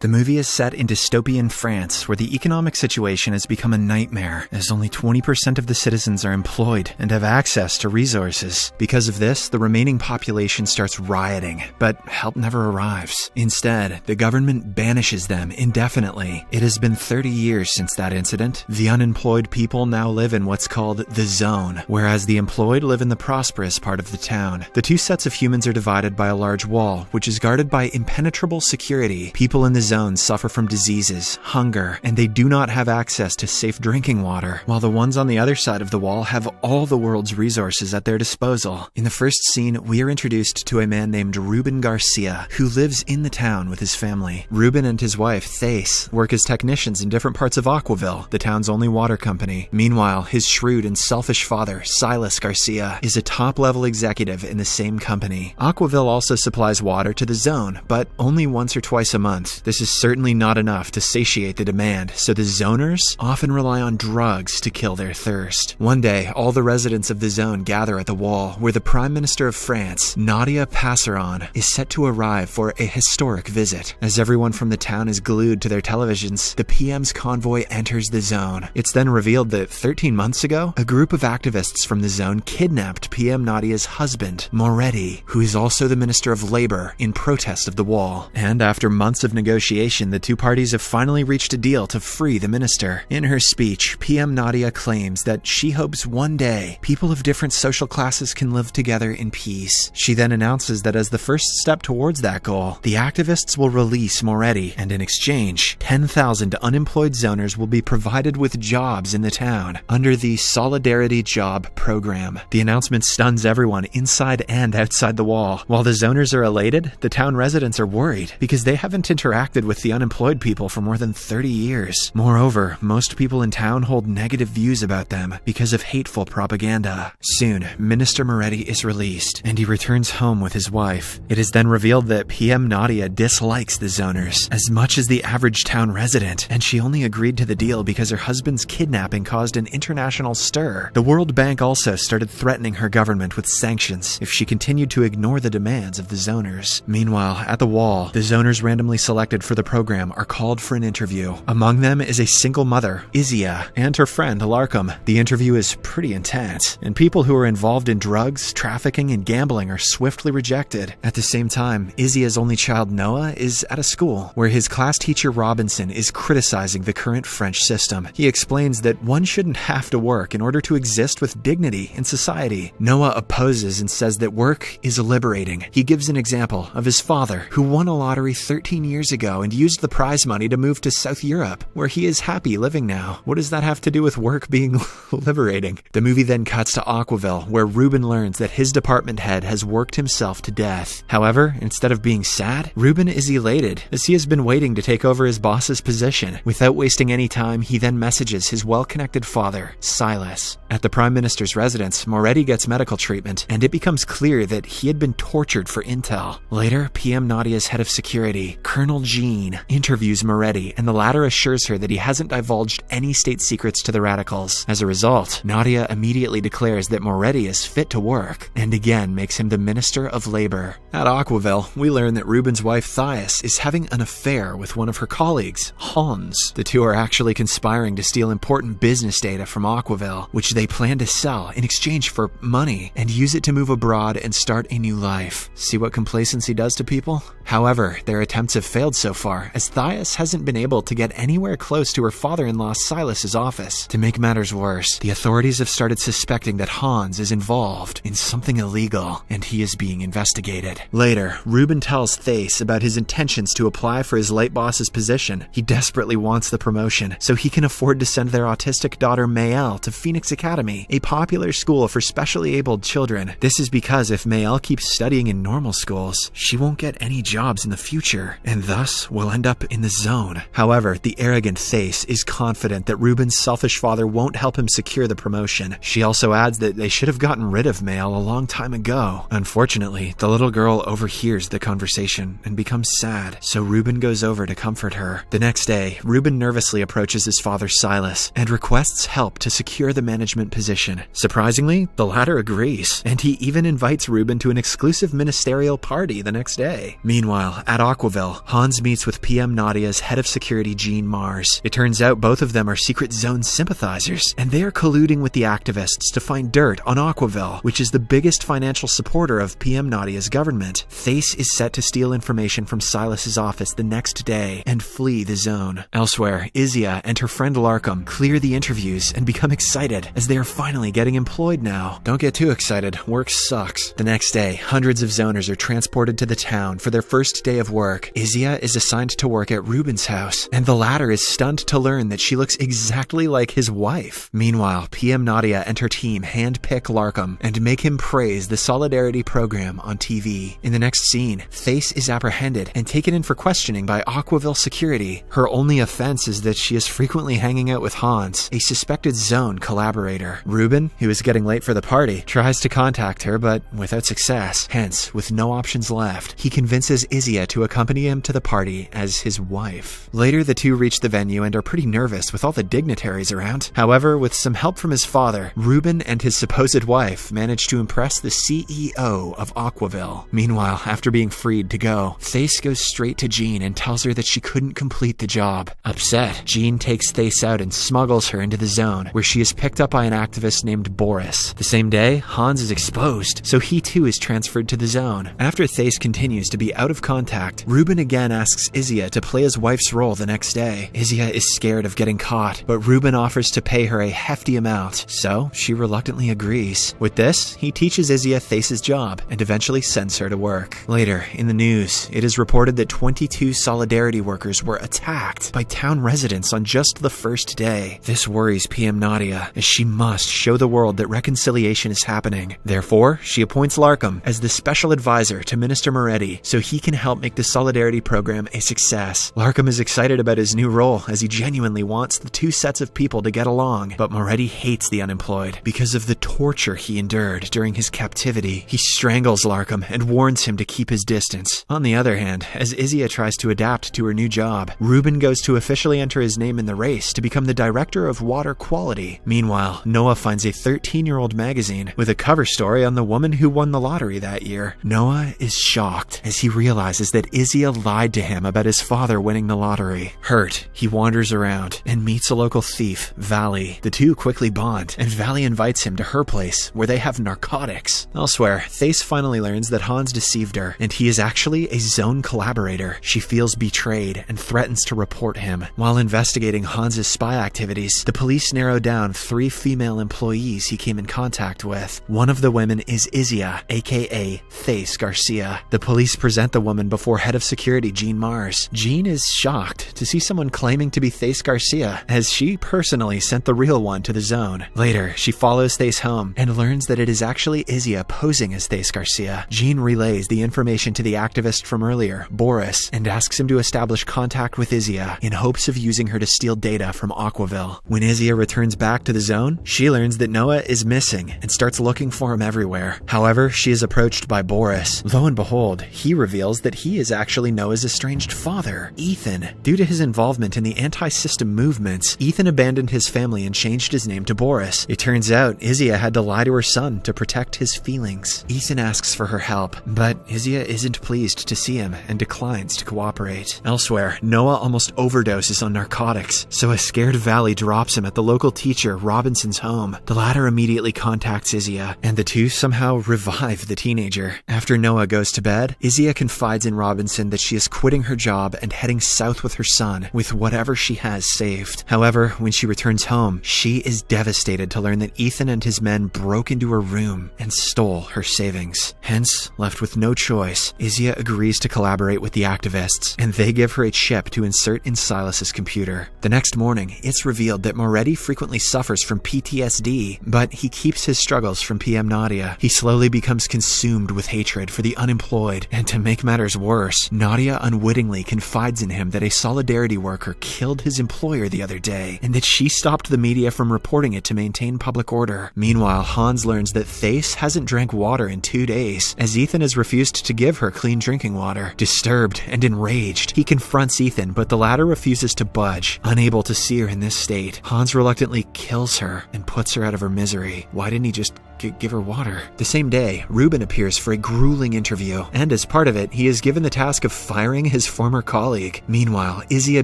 The movie is set in dystopian France, where the economic situation has become a nightmare, as only 20% of the citizens are employed and have access to resources. Because of this, the remaining population starts rioting, but help never arrives. Instead, the government banishes them indefinitely. It has been 30 years since that incident. The unemployed people now live in what's called the zone, whereas the employed live in the prosperous part of the town. The two sets of humans are divided by a large wall, which is guarded by impenetrable security. People in the zone suffer from diseases, hunger, and they do not have access to safe drinking water, while the ones on the other side of the wall have all the world's resources at their disposal. In the first scene, we are introduced to a man named Ruben Garcia, who lives in the town with his family. Ruben and his wife, Thais, work as technicians in different parts of Aquaville, the town's only water company. Meanwhile, his shrewd and selfish father, Silas Garcia, is a top-level executive in the same company. Aquaville also supplies water to the zone, but only once or twice a month. This is certainly not enough to satiate the demand, so the zoners often rely on drugs to kill their thirst. One day, all the residents of the zone gather at the wall, where the Prime Minister of France, Nadia Passeron, is set to arrive for a historic visit. As everyone from the town is glued to their televisions, the PM's convoy enters the zone. It's then revealed that 13 months ago, a group of activists from the zone kidnapped PM Nadia's husband, Moretti, who is also the Minister of Labor, in protest of the wall. And after months of negotiation, the two parties have finally reached a deal to free the minister. In her speech, PM Nadia claims that she hopes one day people of different social classes can live together in peace. She then announces that as the first step towards that goal, the activists will release Moretti, and in exchange, 10,000 unemployed zoners will be provided with jobs in the town under the Solidarity Job Program. The announcement stuns everyone inside and outside the wall. While the zoners are elated, the town residents are worried because they haven't interacted with the unemployed people for more than 30 years. Moreover, most people in town hold negative views about them because of hateful propaganda. Soon, Minister Moretti is released, and he returns home with his wife. It is then revealed that PM Nadia dislikes the zoners as much as the average town resident, and she only agreed to the deal because her husband's kidnapping caused an international stir. The World Bank also started threatening her government with sanctions if she continued to ignore the demands of the zoners. Meanwhile, at the wall, the zoners randomly selected for the program are called for an interview. Among them is a single mother, Izia, and her friend, Larkham. The interview is pretty intense, and people who are involved in drugs, trafficking, and gambling are swiftly rejected. At the same time, Izia's only child, Noah, is at a school where his class teacher, Robinson, is criticizing the current French system. He explains that one shouldn't have to work in order to exist with dignity in society. Noah opposes and says that work is liberating. He gives an example of his father, who won a lottery 13 years ago and used the prize money to move to South Europe, where he is happy living now. What does that have to do with work being liberating? The movie then cuts to Aquaville, where Ruben learns that his department head has worked himself to death. However, instead of being sad, Ruben is elated, as he has been waiting to take over his boss's position. Without wasting any time, he then messages his well-connected father, Silas. At the Prime Minister's residence, Moretti gets medical treatment, and it becomes clear that he had been tortured for intel. Later, PM Nadia's head of security, Colonel Jean, interviews Moretti, and the latter assures her that he hasn't divulged any state secrets to the radicals. As a result, Nadia immediately declares that Moretti is fit to work, and again makes him the Minister of Labor. At Aquaville, we learn that Ruben's wife Thais is having an affair with one of her colleagues, Hans. The two are actually conspiring to steal important business data from Aquaville, which they plan to sell in exchange for money, and use it to move abroad and start a new life. See what complacency does to people? However, their attempts have failed so far, as Thais hasn't been able to get anywhere close to her father-in-law Silas's office. To make matters worse, the authorities have started suspecting that Hans is involved in something illegal, and he is being investigated. Later, Ruben tells Thais about his intentions to apply for his late boss's position. He desperately wants the promotion, so he can afford to send their autistic daughter Maëlle to Phoenix Academy, a popular school for specially abled children. This is because if Maëlle keeps studying in normal schools, she won't get any jobs in the future, and thus will end up in the zone. However, the arrogant Thais is confident that Ruben's selfish father won't help him secure the promotion. She also adds that they should have gotten rid of Maëlle a long time ago. Unfortunately, the little girl overhears the conversation and becomes sad, so Ruben goes over to comfort her. The next day, Ruben nervously approaches his father Silas and requests help to secure the management position. Surprisingly, the latter agrees, and he even invites Ruben to an exclusive ministerial party the next day. Meanwhile, at Aquaville, Hans meets with PM Nadia's head of security, Jean Mars. It turns out both of them are secret zone sympathizers, and they are colluding with the activists to find dirt on Aquaville, which is the biggest financial supporter of PM Nadia's government. Thace is set to steal information from Silas's office the next day and flee the zone. Elsewhere, Izia and her friend Larkham clear the interviews and become excited as they are finally getting employed now. Don't get too excited, work sucks. The next day, hundreds of zoners are transported to the town for their first day of work. Izia is assigned to work at Ruben's house, and the latter is stunned to learn that she looks exactly like his wife. Meanwhile, PM Nadia and her team handpick Larkham and make him praise the Solidarity program on TV. In the next scene, Thace is apprehended and taken in for questioning by Aquaville security. Her only offense is that she is frequently hanging out with Hans, a suspected zone collaborator. Ruben, who is getting late for the party, tries to contact her but without success. Hence, with no options left, he convinces Izia to accompany him to the party as his wife. Later, the two reach the venue and are pretty nervous with all the dignitaries around. However, with some help from his father, Ruben and his supposed wife manage to impress the CEO of Aquaville. Meanwhile, after being freed to go, Thace goes straight to Jean and tells her that she couldn't complete the job. Upset, Jean takes Thace out and smuggles her into the zone, where she is picked up by an activist named Boris. The same day, Hans is exposed, so he too is transferred to the zone. After Thace continues to be out of contact, Ruben again asks Izia to play his wife's role the next day. Izia is scared of getting caught, but Ruben offers to pay her a hefty amount, so she reluctantly agrees. With this, he teaches Izia Thace's job and eventually sends her to work. Later, in the news, it is reported that 22 Solidarity workers were attacked by town residents on just the first day. This worries PM Nadia, as she must show the world that reconciliation is happening. Therefore, she appoints Larkham as the special advisor to Minister Moretti so he can help make the Solidarity program a success. Larkham is excited about his new role as he genuinely wants the two sets of people to get along, but Moretti hates the unemployed because of the torture he endured during his captivity. He strangles Larkham and warns him to keep his distance. On the other hand, as Izia tries to adapt to her new job, Ruben goes to officially enter his name in the race to become the director of water quality. Meanwhile, Noah finds a 13-year-old magazine with a cover story on the woman who won the lottery that year. Noah is shocked as he realizes that Izia lied to him about his father winning the lottery. Hurt, he wanders around and meets a local thief, Valley. The two quickly bond, and Valley invites him to her place where they have narcotics. Elsewhere, Thace finally learns that Hans deceived her, and he is actually a zone collaborator. She feels betrayed and threatens to report him. While investigating Hans's spy activities, the police narrow down 3 female employees he came in contact with. One of the women is Izia, aka Thace Garcia. The police present the woman before head of security Jean Mars. Jean is shocked to see someone claiming to be Thace Garcia, as she personally sent the real one to the zone. Later, she follows Thace home and learns that it is actually Izia posing as Thace Garcia. Jean relays the information to the activist from earlier, Boris, and asks him to establish contact with Izia in hopes of using her to steal data from Aquaville. When Izia returns back to the zone, she learns that Noah is missing and starts looking for him everywhere. However, she is approached by Boris. Lo and behold, he reveals that he is actually Noah's estranged father, Ethan. Due to his involvement in the anti-system movements, Ethan abandoned his family and changed his name to Boris. It turns out Izia had to lie to her son to protect his feelings. Ethan asks for her help, but Izia isn't pleased to see him and declines to cooperate. Elsewhere, Noah almost overdoses on narcotics, so a scared Valley drops him at the local teacher Robinson's home. The latter immediately contacts Izia, and the two somehow revive the teenager. After Noah goes to bed, Izia confides in Robinson that she is quitting her job and heading south with her son with whatever she has saved. However, when she returns home, she is devastated to learn that Ethan and his men broke into her room and stole her savings. Hence, left with no choice, Izia agrees to collaborate with the activists, and they give her a chip to insert in Silas's computer. The next morning, it's revealed that Moretti frequently suffers from PTSD, but he keeps his struggles from PM Nadia. He slowly becomes consumed with hatred for the unemployed, and to make matters worse, Nadia unwittingly confides in him that a Solidarity worker killed his employer the other day, and that she stopped the media from reporting it to maintain public order. Meanwhile, Hans learns that Thace hasn't drank water in 2 days, as Ethan has refused to give her clean drinking water. Disturbed and enraged, he confronts Ethan, but the latter refuses to budge. Unable to see her in this state, Hans reluctantly kills her and puts her out of her misery. Why didn't he just give her water. The same day, Ruben appears for a grueling interview, and as part of it, he is given the task of firing his former colleague. Meanwhile, Izia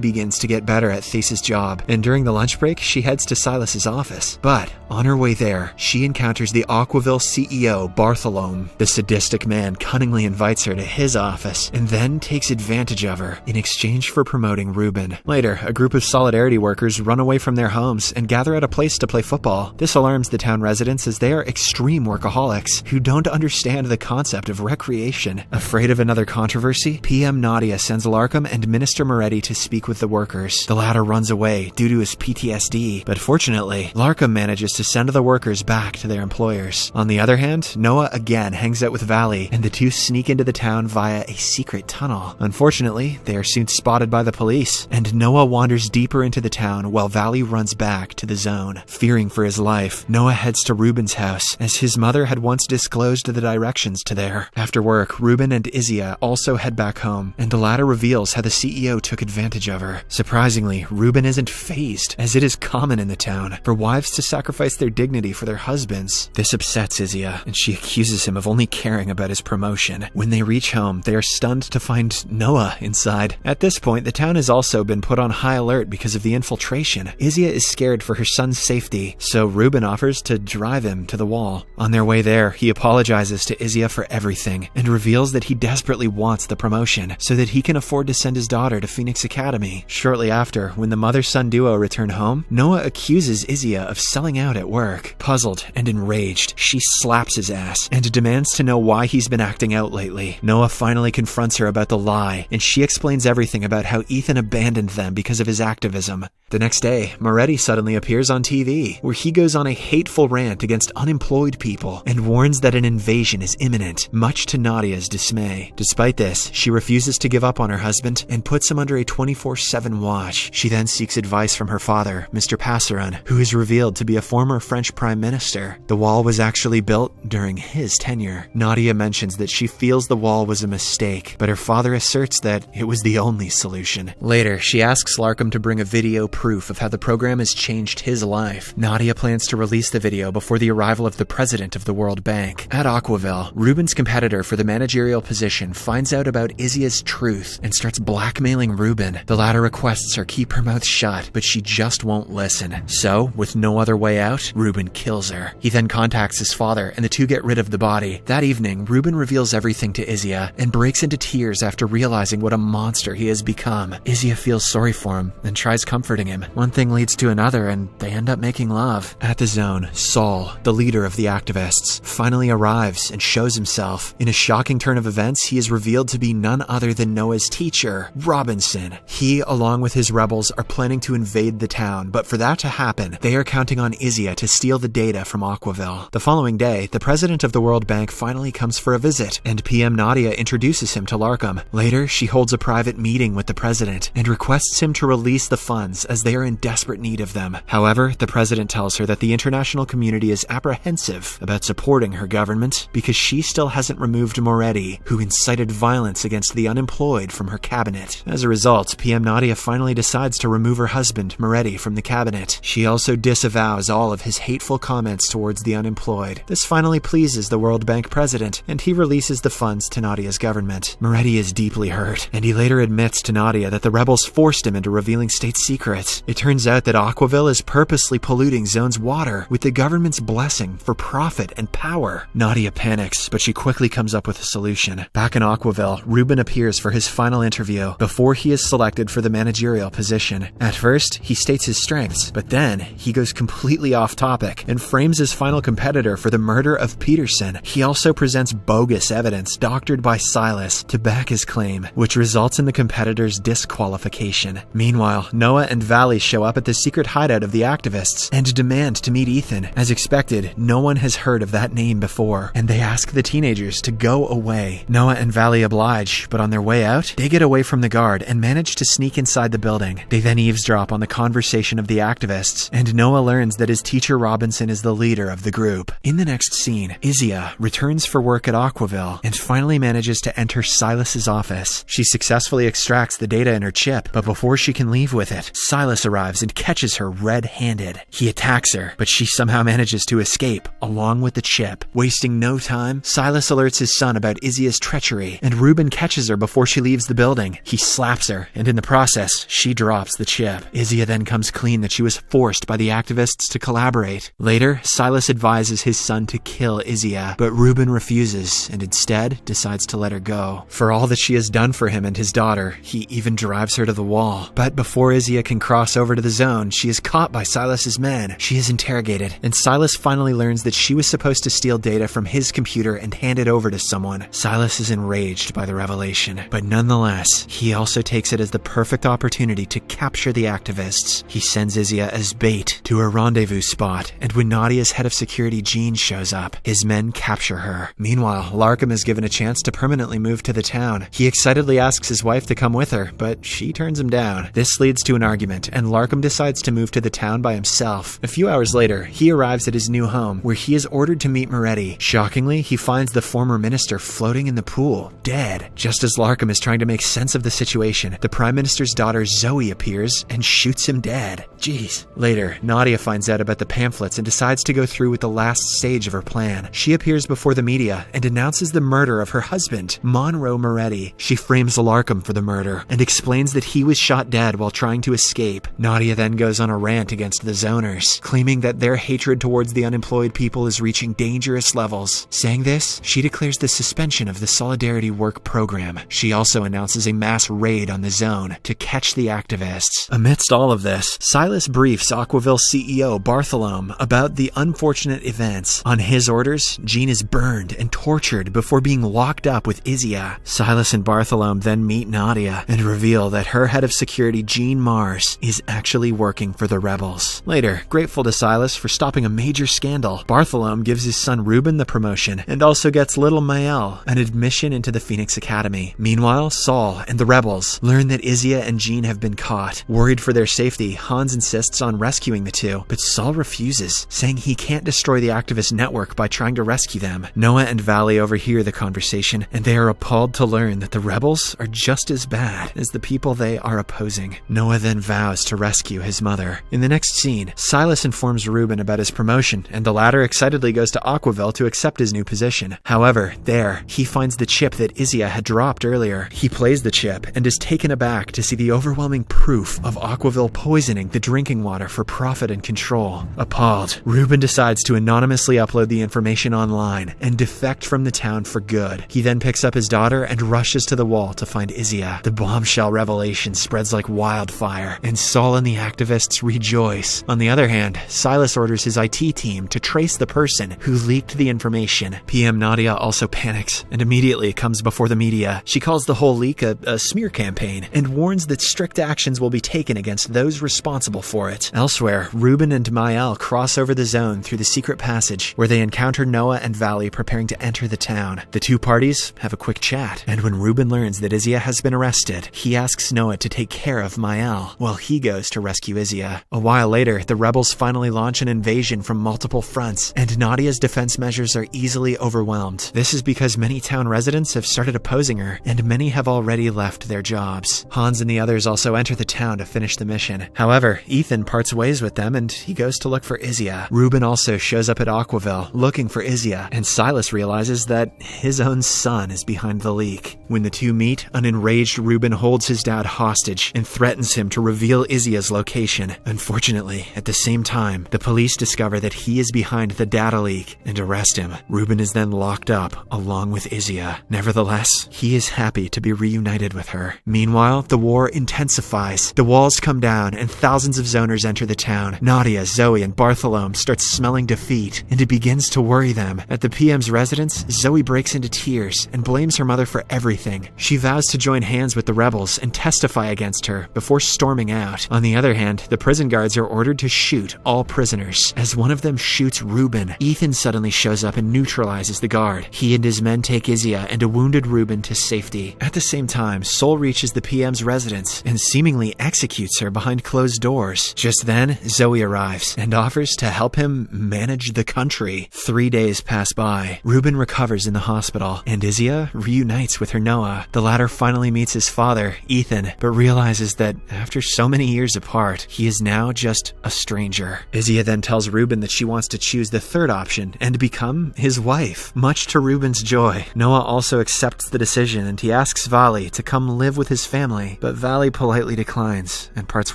begins to get better at Thesa's job, and during the lunch break, she heads to Silas's office. But on her way there, she encounters the Aquaville CEO, Bartholome. The sadistic man cunningly invites her to his office, and then takes advantage of her in exchange for promoting Ruben. Later, a group of Solidarity workers run away from their homes and gather at a place to play football. This alarms the town residents as they are extreme workaholics who don't understand the concept of recreation. Afraid of another controversy, PM Nadia sends Larkham and Minister Moretti to speak with the workers. The latter runs away due to his PTSD, but fortunately, Larkham manages to send the workers back to their employers. On the other hand, Noah again hangs out with Valley, and the two sneak into the town via a secret tunnel. Unfortunately, they are soon spotted by the police, and Noah wanders deeper into the town while Valley runs back to the zone. Fearing for his life, Noah heads to Ruben's house, as his mother had once disclosed the directions to there. After work, Ruben and Izia also head back home, and the latter reveals how the CEO took advantage of her. Surprisingly, Ruben isn't fazed, as it is common in the town for wives to sacrifice their dignity for their husbands. This upsets Izia, and she accuses him of only caring about his promotion. When they reach home, they are stunned to find Noah inside. At this point, the town has also been put on high alert because of the infiltration. Izia is scared for her son's safety, so Ruben offers to drive him to the wall. On their way there, he apologizes to Izia for everything, and reveals that he desperately wants the promotion so that he can afford to send his daughter to Phoenix Academy. Shortly after, when the mother-son duo return home, Noah accuses Izia of selling out at work. Puzzled and enraged, she slaps his ass and demands to know why he's been acting out lately. Noah finally confronts her about the lie, and she explains everything about how Ethan abandoned them because of his activism. The next day, Moretti suddenly appears on TV, where he goes on a hateful rant against unemployed people and warns that an invasion is imminent, much to Nadia's dismay. Despite this, she refuses to give up on her husband and puts him under a 24/7 watch. She then seeks advice from her father, Mr. Passeron, who is revealed to be a former French prime minister. The wall was actually built during his tenure. Nadia mentions that she feels the wall was a mistake, but her father asserts that it was the only solution. Later, she asks Larkham to bring a video proof of how the program has changed his life. Nadia plans to release the video before the arrival of the president of the World Bank. At Aquaville, Ruben's competitor for the managerial position finds out about Izia's truth and starts blackmailing Ruben. The latter requests her keep her mouth shut, but she just won't listen. So, with no other way out, Ruben kills her. He then contacts his father, and the two get rid of the body. That evening, Ruben reveals everything to Izia and breaks into tears after realizing what a monster he has become. Izia feels sorry for him and tries comforting him. One thing leads to another, and they end up making love. At the zone, Saul, the leader of the activists, finally arrives and shows himself. In a shocking turn of events, he is revealed to be none other than Noah's teacher, Robinson. He, along with his rebels, are planning to invade the town, but for that to happen, they are counting on Izia to steal the data from Aquaville. The following day, the president of the World Bank finally comes for a visit, and PM Nadia introduces him to Larkham. Later, she holds a private meeting with the president and requests him to release the funds as they are in desperate need of them. However, the president tells her that the international community is apprehensive about supporting her government because she still hasn't removed Moretti, who incited violence against the unemployed, from her cabinet. As a result, PM Nadia finally decides to remove her husband, Moretti, from the cabinet. She also disavows all of his hateful comments towards the unemployed. This finally pleases the World Bank president, and he releases the funds to Nadia's government. Moretti is deeply hurt, and he later admits to Nadia that the rebels forced him into revealing state secrets. It turns out that Aquaville is purposely polluting Zone's water with the government's blessing for profit and power. Nadia panics, but she quickly comes up with a solution. Back in Aquaville, Ruben appears for his final interview before he is selected for the managerial position. At first, he states his strengths, but then he goes completely off topic and frames his final competitor for the murder of Peterson. He also presents bogus evidence doctored by Silas to back his claim, which results in the competitor's disqualification. Meanwhile, Noah and Valley show up at the secret hideout of the activists and demand to meet Ethan. As expected, no one has heard of that name before, and they ask the teenagers to go away. Noah and Valley oblige, but on their way out, they get away from the guard and manage to sneak inside the building. They then eavesdrop on the conversation of the activists, and Noah learns that his teacher Robinson is the leader of the group. In the next scene, Izia returns for work at Aquaville and finally manages to enter Silas's office. She successfully extracts the data in her chip, but before she can leave with it, Silas arrives and catches her red-handed. He attacks her, but she somehow manages to escape, escape, along with the chip. Wasting no time, Silas alerts his son about Izzy's treachery, and Ruben catches her before she leaves the building. He slaps her, and in the process, she drops the chip. Izzy then comes clean that she was forced by the activists to collaborate. Later, Silas advises his son to kill Izzy, but Ruben refuses, and instead decides to let her go. For all that she has done for him and his daughter, he even drives her to the wall. But before Izzy can cross over to the zone, she is caught by Silas's men. She is interrogated, and Silas finally learns that she was supposed to steal data from his computer and hand it over to someone. Silas is enraged by the revelation, but nonetheless, he also takes it as the perfect opportunity to capture the activists. He sends Izzy as bait to a rendezvous spot, and when Nadia's head of security, Jean, shows up, his men capture her. Meanwhile, Larkham is given a chance to permanently move to the town. He excitedly asks his wife to come with her, but she turns him down. This leads to an argument, and Larkham decides to move to the town by himself. A few hours later, he arrives at his new home, where he is ordered to meet Moretti. Shockingly, he finds the former minister floating in the pool, dead. Just as Larkham is trying to make sense of the situation, the Prime Minister's daughter Zoe appears and shoots him dead. Jeez. Later, Nadia finds out about the pamphlets and decides to go through with the last stage of her plan. She appears before the media and announces the murder of her husband, Monroe Moretti. She frames Larkham for the murder and explains that he was shot dead while trying to escape. Nadia then goes on a rant against the zoners, claiming that their hatred towards the unemployed people is reaching dangerous levels. Saying this, she declares the suspension of the Solidarity Work program. She also announces a mass raid on the zone to catch the activists. Amidst all of this, Silas briefs Aquaville CEO Bartholomew about the unfortunate events. On his orders, Jean is burned and tortured before being locked up with Izzy. Silas and Bartholomew then meet Nadia and reveal that her head of security, Jean Mars, is actually working for the rebels. Later, grateful to Silas for stopping a major scandal, Bartholomew gives his son Ruben the promotion and also gets little Mael an admission into the Phoenix Academy. Meanwhile, Saul and the rebels learn that Izzy and Jean have been caught. Worried for their safety, Hans insists on rescuing the two, but Saul refuses, saying he can't destroy the activist network by trying to rescue them. Noah and Valley overhear the conversation, and they are appalled to learn that the rebels are just as bad as the people they are opposing. Noah then vows to rescue his mother. In the next scene, Silas informs Ruben about his promotion, and the latter excitedly goes to Aquaville to accept his new position. However, there, he finds the chip that Izzy had dropped earlier. He plays the chip and is taken aback to see the overwhelming proof of Aquaville poisoning the drinking water for profit and control. Appalled, Ruben decides to anonymously upload the information online and defect from the town for good. He then picks up his daughter and rushes to the wall to find Izzy. The bombshell revelation spreads like wildfire, and Saul and the activists rejoice. On the other hand, Silas orders his IT team to trace the person who leaked the information. PM Nadia also panics and immediately comes before the media. She calls the whole leak a smear campaign and warns that strict actions will be taken against those responsible for it. Elsewhere, Ruben and Mael cross over the zone through the secret passage, where they encounter Noah and Valley preparing to enter the town. The two parties have a quick chat, and when Ruben learns that Izzy has been arrested, he asks Noah to take care of Mael while he goes to rescue Izzy. A while later, the rebels finally launch an invasion from multiple fronts, and Nadia's defense measures are easily overwhelmed. This is because many town residents have started opposing her, and many have already left their jobs. Hans and the others also enter the town to finish the mission. However, Ethan parts ways with them, and he goes to look for Izzy. Ruben also shows up at Aquaville looking for Izzy, and Silas realizes that his own son is behind the leak. When the two meet, an enraged Ruben holds his dad hostage and threatens him to reveal Izzy's location. Unfortunately, at the same time, the police discover that he is behind the data leak and arrest him. Ruben is then locked up along with Izzy. Nevertheless, he is happy to be reunited with her. Meanwhile, the war intensifies. The walls come down and thousands of zoners enter the town. Nadia, Zoe, and Bartholomew start smelling defeat, and it begins to worry them. At the PM's residence, Zoe breaks into tears and blames her mother for everything. She vows to join hands with the rebels and testify against her before storming out. On the other hand, the prison guards are ordered to shoot all prisoners. As one of them shoots Ruben, Ethan suddenly shows up and neutralizes the guard. He and his men take Izzy and a wounded Ruben to safety. At the same time, Sol reaches the PM's residence and seemingly executes her behind closed doors. Just then, Zoe arrives and offers to help him manage the country. 3 days pass by. Ruben recovers in the hospital, and Izzy reunites with her Noah. The latter finally meets his father, Ethan, but realizes that after so many years apart, he is now just a stranger. Izzy then tells Ruben that she wants to choose the third option and become his wife. Much to Ruben's joy, Noah also accepts the decision and he asks Vali to come live with his family, but Vali politely declines and parts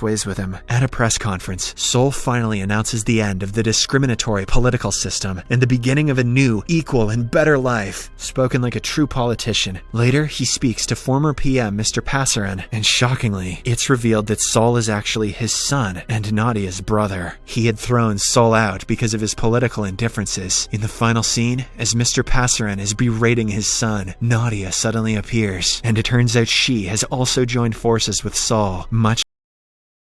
ways with him. At a press conference, Sol finally announces the end of the discriminatory political system and the beginning of a new, equal, and better life, spoken like a true politician. Later, he speaks to former PM Mr. Passaran, and shockingly, it's revealed that Sol is actually his son and Nadia's brother. He had thrown Sol out because of his political indifferences. In the final scene, as Mr. Passaran is berating his son, Nadia suddenly appears, and it turns out she has also joined forces with Sol, much